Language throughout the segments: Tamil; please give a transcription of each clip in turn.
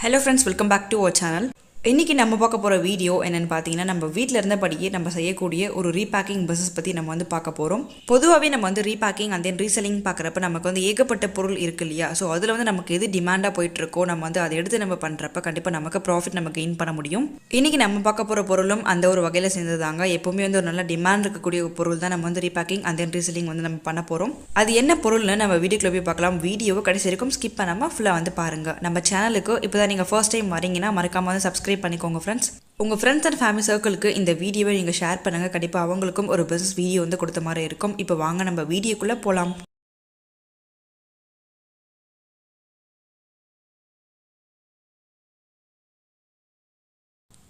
Hello friends, welcome back to our channel. இன்னைக்கு நம்ம பார்க்க போற வீடியோ என்னன்னு பாத்தீங்கன்னா நம்ம வீட்ல இருந்தபடியே நம்ம செய்யக்கூடிய ஒரு ரீபேக்கிங் பிசினஸ் பத்தி நம்ம வந்து பார்க்க போறோம். பொதுவாவே நம்ம வந்து ரீபேக்கிங் and then ரீசெல்லிங் பார்க்கறப்ப நமக்கு வந்து ஏகப்பட்ட பொருள் இருக்கு இல்லையா? சோ அதுல வந்து நமக்கு எது டிமாண்டா போயிட்டு இருக்கோ நம்ம வந்து அதை எடுத்து நம்ம பண்றப்ப கண்டிப்பா நமக்கு ப்ராஃபிட் நம்ம கெயின் பண்ண முடியும். இன்னைக்கு நம்ம பார்க்க போற பொருளும் அந்த ஒரு வகையில சேர்ந்ததாங்க. எப்பவுமே வந்து ஒரு நல்ல டிமாண்ட் இருக்கக்கூடிய ஒரு பொருள் தான் நம்ம வந்து ரீபேக்கிங் and then ரீசெல்லிங் வந்து நம்ம பண்ண போறோம். அது என்ன பொருள்னு நம்ம வீடியோக்குள்ள போய் பார்க்கலாம். வீடியோவை கடைசி வரைக்கும் ஸ்கிப் பண்ணாம ஃபுல்லா வந்து பாருங்க. நம்ம சேனலுக்கு இப்போதான் நீங்க ஃபர்ஸ்ட் டைம் வரீங்கன்னா மறக்காம வந்து சப்ஸ்கிரைப் பண்ணிக்கோங்க ஃப்ரெண்ட்ஸ். உங்க ஃப்ரெண்ட்ஸ் அண்ட் ஃபேமிலி சர்க்கிளுக்கு இந்த வீடியோவை நீங்க ஷேர் பண்ணுங்க. கண்டிப்பா அவங்களுக்கும் ஒரு பிசினஸ் வீடியோ வந்து கொடுத்த மாதிரி இருக்கும். இப்போ வாங்க நம்ம வீடியோக்குள்ள போலாம்.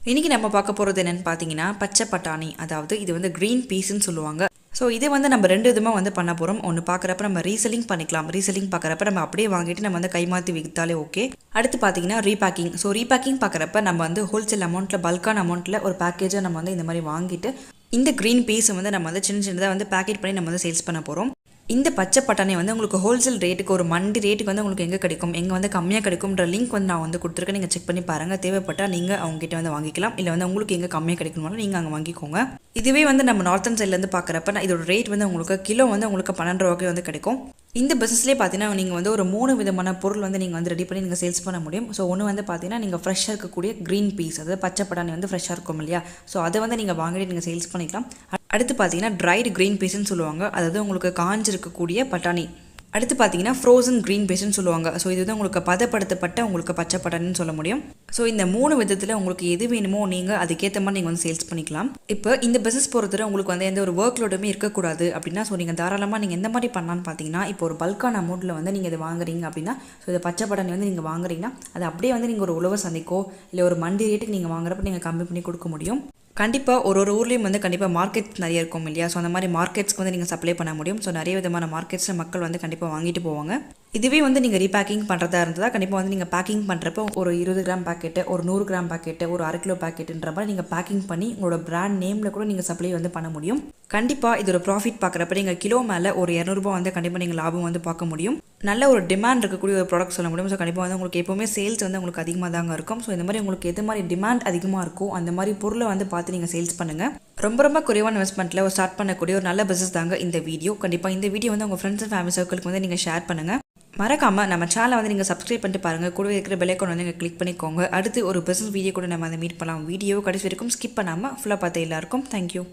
இன்னைக்கு நம்ம பார்க்க போறது என்னன்னு பாத்தீங்கன்னா பச்சை பட்டாணி, அதாவது இது வந்து கிரீன் பீஸ்ன்னு சொல்லுவாங்க. ஸோ இது வந்து நம்ம ரெண்டு விதமாக வந்து பண்ண போகிறோம். ஒன்று பார்க்குறப்ப நம்ம ரீசெல்லிங் பண்ணிக்கலாம். ரீசெல்லிங் பார்க்குறப்ப நம்ம அப்படியே வாங்கிட்டு நம்ம வந்து கைமாற்றி விற்றாலே ஓகே. அடுத்து பார்த்தீங்கன்னா ரீபேக்கிங். ஸோ ரீபேக்கிங் பார்க்குறப்ப நம்ம வந்து ஹோல்சேல் அமௌண்ட்டில் பல்கான அமௌண்ட்டில் ஒரு பேக்கேஜை நம்ம வந்து இந்த மாதிரி வாங்கிட்டு இந்த க்ரீன் பீஸை வந்து நம்ம வந்து சின்ன சின்னதாக வந்து பேக்கெட் பண்ணி நம்ம வந்து சேல்ஸ் பண்ண போகிறோம். இந்த பச்சை பட்டாணி வந்து உங்களுக்கு ஹோல்சேல் ரேட்டுக்கு ஒரு மண்டி ரேட்டுக்கு வந்து உங்களுக்கு எங்கே கிடைக்கும், எங்கே வந்து கம்மியாக கிடைக்கும்ன்ற லிங்க் வந்து நான் வந்து கொடுத்துருக்கேன். நீங்கள் செக் பண்ணி பாருங்கள். தேவைப்பட்டால் நீங்கள் அவங்ககிட்ட வந்து வாங்கிக்கலாம். இல்லை வந்து உங்களுக்கு எங்கே கம்மியாக கிடைக்கணும்னாலும் நீங்கள் அங்கே வாங்கிக்கோங்க. இதுவே வந்து நம்ம நார்த்தன் சைட்லேருந்து பார்க்குறப்ப இதோட ரேட் வந்து உங்களுக்கு கிலோ வந்து உங்களுக்கு 12 ரூபாய்க்கு வந்து கிடைக்கும். இந்த பிஸ்னஸ்லேயே பார்த்தீங்கன்னா நீங்கள் வந்து ஒரு 3 விதமான பொருள் வந்து நீங்கள் வந்து ரெடி பண்ணி நீங்கள் சேல்ஸ் பண்ண முடியும். ஸோ ஒன்று வந்து பார்த்தீங்கன்னா நீங்கள் ஃப்ரெஷ்ஷாக இருக்கக்கூடிய க்ரீன் பீஸ், அதாவது பச்சை பட்டாணி வந்து ஃப்ரெஷ்ஷாக இருக்கும் இல்லையா? ஸோ அதை வந்து நீங்கள் வாங்கிட்டு நீங்கள் சேல்ஸ் பண்ணிக்கலாம். அடுத்து பார்த்தீங்கன்னா ட்ரைடு க்ரீன் பீஸ்ன்னு சொல்லுவாங்க, அதாவது உங்களுக்கு காஞ்சிருக்கக்கூடிய பட்டாணி. அடுத்து பார்த்தீங்கன்னா ஃப்ரோசன் க்ரீன் பீஸ்ன்னு சொல்லுவாங்க. ஸோ இது வந்து உங்களுக்கு பதப்படுத்தப்பட்ட உங்களுக்கு பச்சை பட்டாணின்னு சொல்ல முடியும். ஸோ இந்த 3 விதத்தில் உங்களுக்கு எது வேணுமோ நீங்கள் அதுக்கேற்ற மாதிரி நீங்கள் வந்து சேல்ஸ் பண்ணிக்கலாம். இப்போ இந்த பிஸ்னஸ் பொறுத்தவரை உங்களுக்கு வந்து எந்த ஒரு ஒர்க் லோடுமே இருக்கக்கூடாது அப்படின்னா ஸோ நீங்கள் தாராளமாக நீங்கள் எந்த மாதிரி பண்ணலான்னு பார்த்தீங்கன்னா இப்போ ஒரு பல்கான அமௌண்ட்டில் வந்து நீங்கள் இதை வாங்குறீங்க அப்படின்னா ஸோ இந்த பச்சை பட்டாணி வந்து நீங்கள் வாங்குறீங்கன்னா அது அப்படியே வந்து நீங்கள் ஒரு உழவர் சந்தைக்கோ இல்லை ஒரு மண்டி ரேட்டுக்கு நீங்கள் வாங்குறப்ப நீங்கள் கம்மி பண்ணி கொடுக்க முடியும். கண்டிப்பாக ஒரு ஊர்லேயும் வந்து கண்டிப்பாக மார்க்கெட் நிறைய இருக்கும் இல்லையா? ஸோ அந்த மாதிரி மார்க்கெட்ஸ்க்கு வந்து நீங்கள் சப்ளை பண்ண முடியும். ஸோ நிறைய விதமான மார்க்கெட்ஸில் மக்கள் வந்து கண்டிப்பாக வாங்கிட்டு போவாங்க. இதுவே வந்து நீங்கள் ரீபேக்கிங் பண்ணுறதா இருந்ததா கண்டிப்பாக வந்து நீங்கள் பேக்கிங் பண்ணுறப்போ ஒரு 20 கிராம் பேக்கெட்டு, ஒரு 100 கிராம் பேக்கெட்டு, ஒரு 1/2 கிலோ பேக்கெட்டுன்ற மாதிரி நீங்கள் பேக்கிங் பண்ணி உங்களோட பிராண்ட் நேமில் கூட நீங்கள் சப்ளை வந்து பண்ண முடியும். கண்டிப்பாக இதோட ப்ராஃபிட் பார்க்குறப்ப நீங்கள் கிலோ மேலே ஒரு 200 ரூபா வந்து கண்டிப்பாக நீங்கள் லாபம் வந்து பார்க்க முடியும். நல்ல ஒரு டிமாண்ட் இருக்கக்கூடிய ஒரு ப்ராடக்ட் சொல்ல முடியும். ஸோ கண்டிப்பாக வந்து உங்களுக்கு எப்போவுமே சேல்ஸ் வந்து உங்களுக்கு அதிகமாக தாங்க இருக்கும். ஸோ இந்த மாதிரி உங்களுக்கு எது மாதிரி டிமாண்ட் அதிகமாக இருக்கும் அந்த மாதிரி பொருளை வந்து பார்த்து நீங்கள் சேல்ஸ் பண்ணுங்கள். ரொம்ப குறைவான இன்வெஸ்ட்மெண்ட்டில் ஒரு ஸ்டார்ட் பண்ணக்கூடிய ஒரு நல்ல பிஸ்னஸ் தாங்க இந்த வீடியோ. கண்டிப்பாக இந்த வீடியோ வந்து உங்கள் ஃப்ரெண்ட்ஸ் அண்ட் ஃபேமிலி சர்க்கிளுக்கு வந்து நீங்கள் ஷேர் பண்ணுங்கள். மறக்காமல் நம்ம சேனலை வந்து நீங்கள் சப்ஸ்கிரைப் பண்ணிட்டு பாருங்கள். கூட இருக்கிற பெல் ஐகான் வந்து நீங்கள் கிளிக் பண்ணிக்கோங்க. அடுத்து ஒரு பிஸ்னஸ் வீடியோ கூட நம்ம அதை மீட் பண்ணலாம். வீடியோ கடைசி வரைக்கும் ஸ்கிப் பண்ணாமல் ஃபுல்லாக பார்த்து எல்லாருக்கும் தேங்க்யூ.